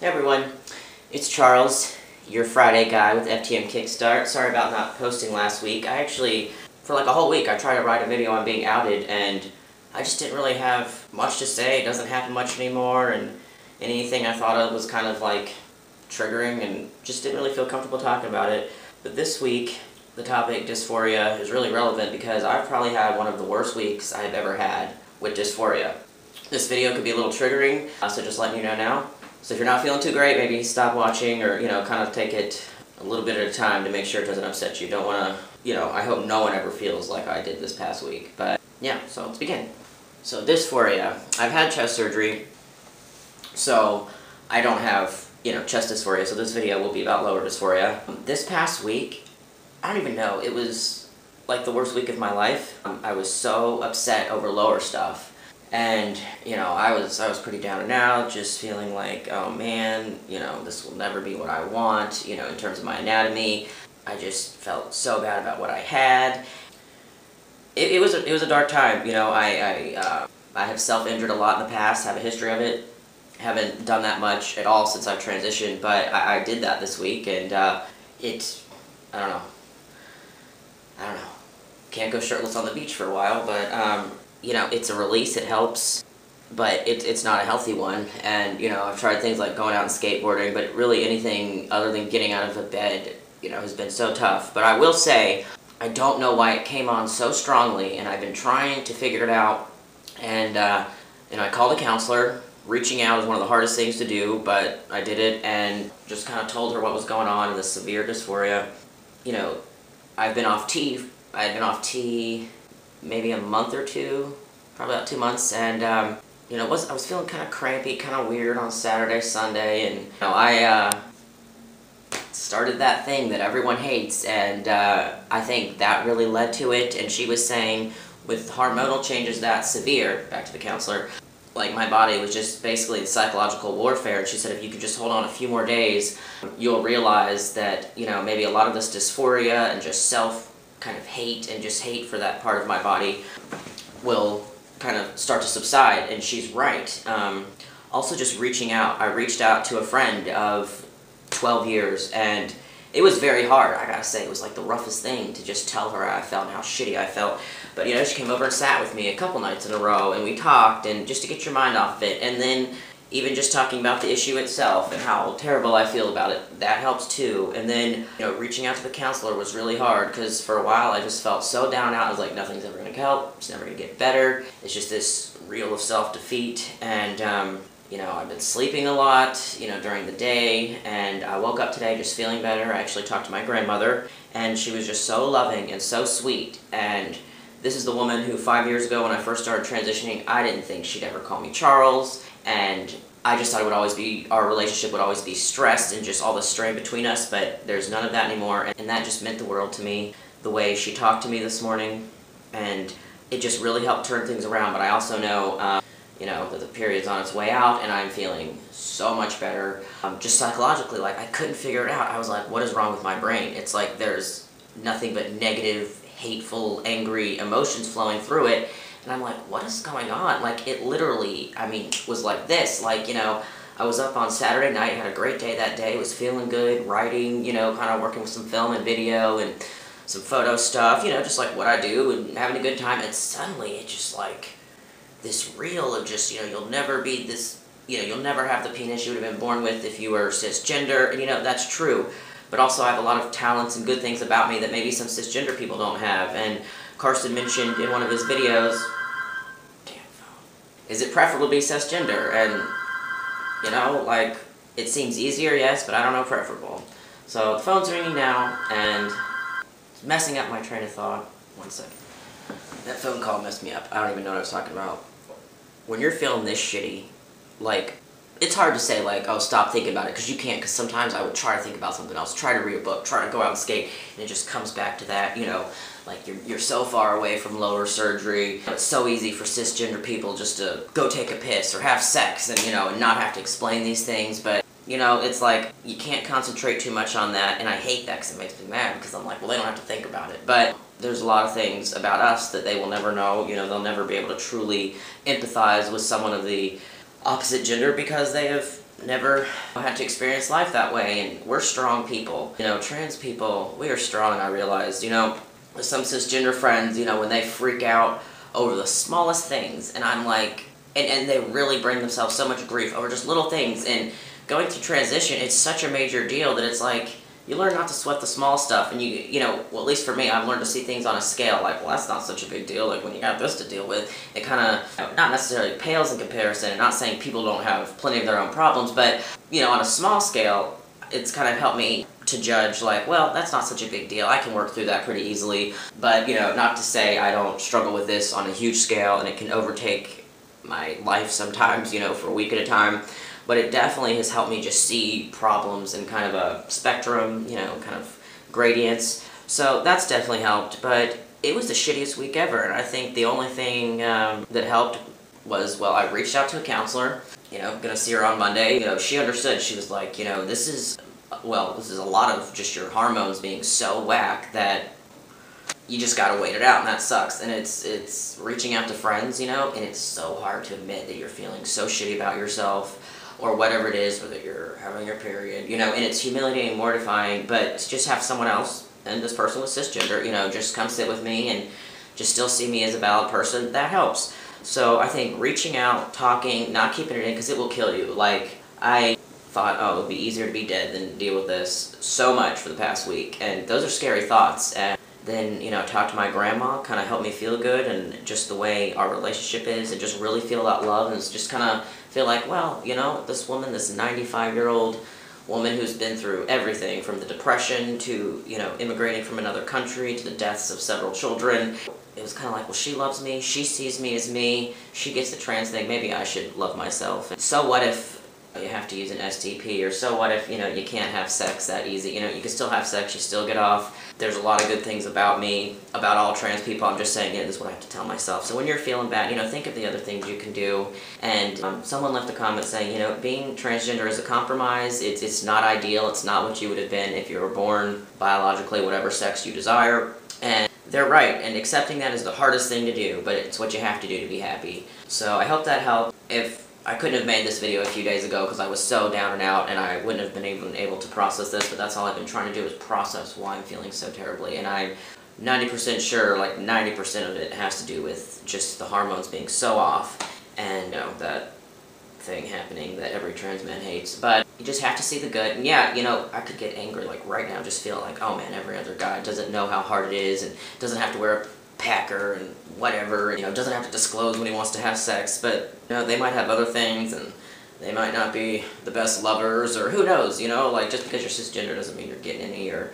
Hey everyone, it's Charles, your Friday guy with FtMKickStart. Sorry about not posting last week. I actually, for like a whole week, I tried to write a video on being outed, and I just didn't really have much to say. It doesn't happen much anymore, and anything I thought of was kind of like triggering, and just didn't really feel comfortable talking about it. But this week, the topic dysphoria is really relevant because I've probably had one of the worst weeks I've ever had with dysphoria. This video could be a little triggering, so just letting you know now. So if you're not feeling too great, maybe stop watching or, kind of take it a little bit at a time to make sure it doesn't upset you. Don't want to, I hope no one ever feels like I did this past week. But yeah, so let's begin. So dysphoria. I've had chest surgery, so I don't have, chest dysphoria, so this video will be about lower dysphoria. This past week, I don't even know, it was like the worst week of my life. I was so upset over lower stuff. And, I was pretty down and out, just feeling like, oh man, this will never be what I want, in terms of my anatomy. I just felt so bad about what I had. It was a dark time, I have self-injured a lot in the past, have a history of it. Haven't done that much at all since I've transitioned, but I did that this week, and I don't know. Can't go shirtless on the beach for a while, but, it's a release, it helps, but it's not a healthy one. And, I've tried things like going out and skateboarding, but really anything other than getting out of a bed, has been so tough. But I will say, I don't know why it came on so strongly, and I've been trying to figure it out. And, I called a counselor. Reaching out is one of the hardest things to do, but I did it and just kind of told her what was going on and the severe dysphoria. I've been off tea. I had been off tea maybe a month or two, probably about 2 months, and I was feeling kind of crampy, kind of weird on Saturday, Sunday, and I started that thing that everyone hates, and I think that really led to it. And she was saying with hormonal changes that severe, back to the counselor, like my body was just basically psychological warfare. And she said if you could just hold on a few more days, you'll realize that maybe a lot of this dysphoria and just self kind of hate and just hate for that part of my body will kind of start to subside. And she's right. Also just reaching out. I reached out to a friend of 12 years, and it was very hard. I gotta say, it was like the roughest thing to just tell her how I felt and how shitty I felt. But she came over and sat with me a couple nights in a row, and we talked, and just to get your mind off of it. And then even just talking about the issue itself and how terrible I feel about it, that helps too. And then, reaching out to the counselor was really hard, because for a while I just felt so down and out. I was like, nothing's ever going to help, it's never going to get better. It's just this reel of self-defeat. And, I've been sleeping a lot, during the day, and I woke up today just feeling better. I actually talked to my grandmother, and she was just so loving and so sweet. And this is the woman who 5 years ago when I first started transitioning, I didn't think she'd ever call me Charles. And I just thought our relationship would always be stressed and just all the strain between us, but there's none of that anymore, and that just meant the world to me. The way she talked to me this morning, and it just really helped turn things around. But I also know, that the period's on its way out, and I'm feeling so much better. Just psychologically, like, I couldn't figure it out. I was like, what is wrong with my brain? It's like there's nothing but negative, hateful, angry emotions flowing through it. And I'm like, what is going on? Like, it literally, was like this. Like, I was up on Saturday night, had a great day that day, was feeling good, writing, kind of working with some film and video and some photo stuff, just like what I do, and having a good time. And suddenly, it's just like this reel of just, you'll never be this, you'll never have the penis you would have been born with if you were cisgender. And, that's true. But also, I have a lot of talents and good things about me that maybe some cisgender people don't have. And Carson mentioned in one of his videos, is it preferable to be cisgender? And, it seems easier, yes, but I don't know preferable. So the phone's ringing now, and it's messing up my train of thought. 1 second. That phone call messed me up. I don't even know what I was talking about. When you're feeling this shitty, it's hard to say, oh, stop thinking about it, because you can't, because sometimes I would try to think about something else, try to read a book, try to go out and skate, and it just comes back to that, like you're so far away from lower surgery. It's so easy for cisgender people just to go take a piss or have sex and, and not have to explain these things. But, it's like you can't concentrate too much on that, and I hate that because it makes me mad, because I'm like, well, they don't have to think about it. But there's a lot of things about us that they will never know. They'll never be able to truly empathize with someone of the opposite gender because they have never had to experience life that way, and we're strong people. You know, trans people, we are strong, I realized. You know, some cisgender friends, you know, when they freak out over the smallest things, and I'm like, and they really bring themselves so much grief over just little things, and going through transition, it's such a major deal that it's like, you learn not to sweat the small stuff, and you know, well, at least for me, I've learned to see things on a scale, like, well, that's not such a big deal, like, when you got this to deal with, it kind of, not necessarily pales in comparison, and not saying people don't have plenty of their own problems, but, you know, on a small scale, it's kind of helped me to judge, like, well, that's not such a big deal, I can work through that pretty easily, but, you know, not to say I don't struggle with this on a huge scale, and it can overtake my life sometimes, you know, for a week at a time. But it definitely has helped me just see problems in kind of a spectrum, you know, kind of gradients. So that's definitely helped, but it was the shittiest week ever, and I think the only thing that helped was, well, I reached out to a counselor, you know, gonna see her on Monday. You know, she understood. She was like, you know, this is a lot of just your hormones being so whack that you just gotta wait it out, and that sucks. And it's reaching out to friends, you know, and it's so hard to admit that you're feeling so shitty about yourself, or whatever it is, or that you're having your period, you know, and it's humiliating and mortifying, but to just have someone else, and this person was cisgender, you know, just come sit with me and just still see me as a valid person, that helps. So I think reaching out, talking, not keeping it in, because it will kill you. Like, I thought, oh, it would be easier to be dead than deal with this so much for the past week, and those are scary thoughts. And then, you know, talk to my grandma, kind of helped me feel good, and just the way our relationship is, and just really feel that love, and just kind of feel like, well, you know, this woman, this 95-year-old woman who's been through everything from the Depression to, you know, immigrating from another country to the deaths of several children. It was kind of like, well, she loves me, she sees me as me, she gets the trans thing, maybe I should love myself. And so what if you have to use an STP, or so what if, you know, you can't have sex that easy? You know, you can still have sex, you still get off. There's a lot of good things about me, about all trans people. I'm just saying, yeah, this is what I have to tell myself. So when you're feeling bad, you know, think of the other things you can do. And someone left a comment saying, you know, being transgender is a compromise. It's not ideal. It's not what you would have been if you were born biologically, whatever sex you desire. And they're right, and accepting that is the hardest thing to do, but it's what you have to do to be happy. So I hope that helped. If I couldn't have made this video a few days ago because I was so down and out, and I wouldn't have been even able to process this, but that's all I've been trying to do is process why I'm feeling so terribly. And I'm 90% sure, like 90% of it has to do with just the hormones being so off, and you know, that thing happening that every trans man hates. But you just have to see the good. And yeah, you know, I could get angry like right now, just feel like, oh man, every other guy doesn't know how hard it is, and doesn't have to wear a packer and whatever, you know, doesn't have to disclose when he wants to have sex, but, you know, they might have other things, and they might not be the best lovers, or who knows, you know, like, just because you're cisgender doesn't mean you're getting any, or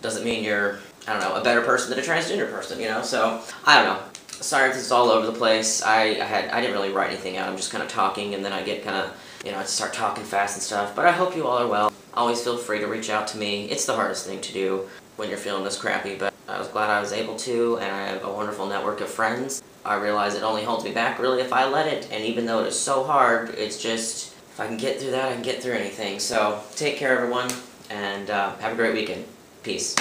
doesn't mean you're, I don't know, a better person than a transgender person, you know, so, I don't know. Sorry if this is all over the place. I didn't really write anything out, I'm just kind of talking, and then I get kind of, you know, I start talking fast and stuff, but I hope you all are well. Always feel free to reach out to me. It's the hardest thing to do when you're feeling this crappy, but I was glad I was able to, and I have a wonderful network of friends. I realize it only holds me back, really, if I let it, and even though it is so hard, it's just, if I can get through that, I can get through anything. So, take care, everyone, and have a great weekend. Peace.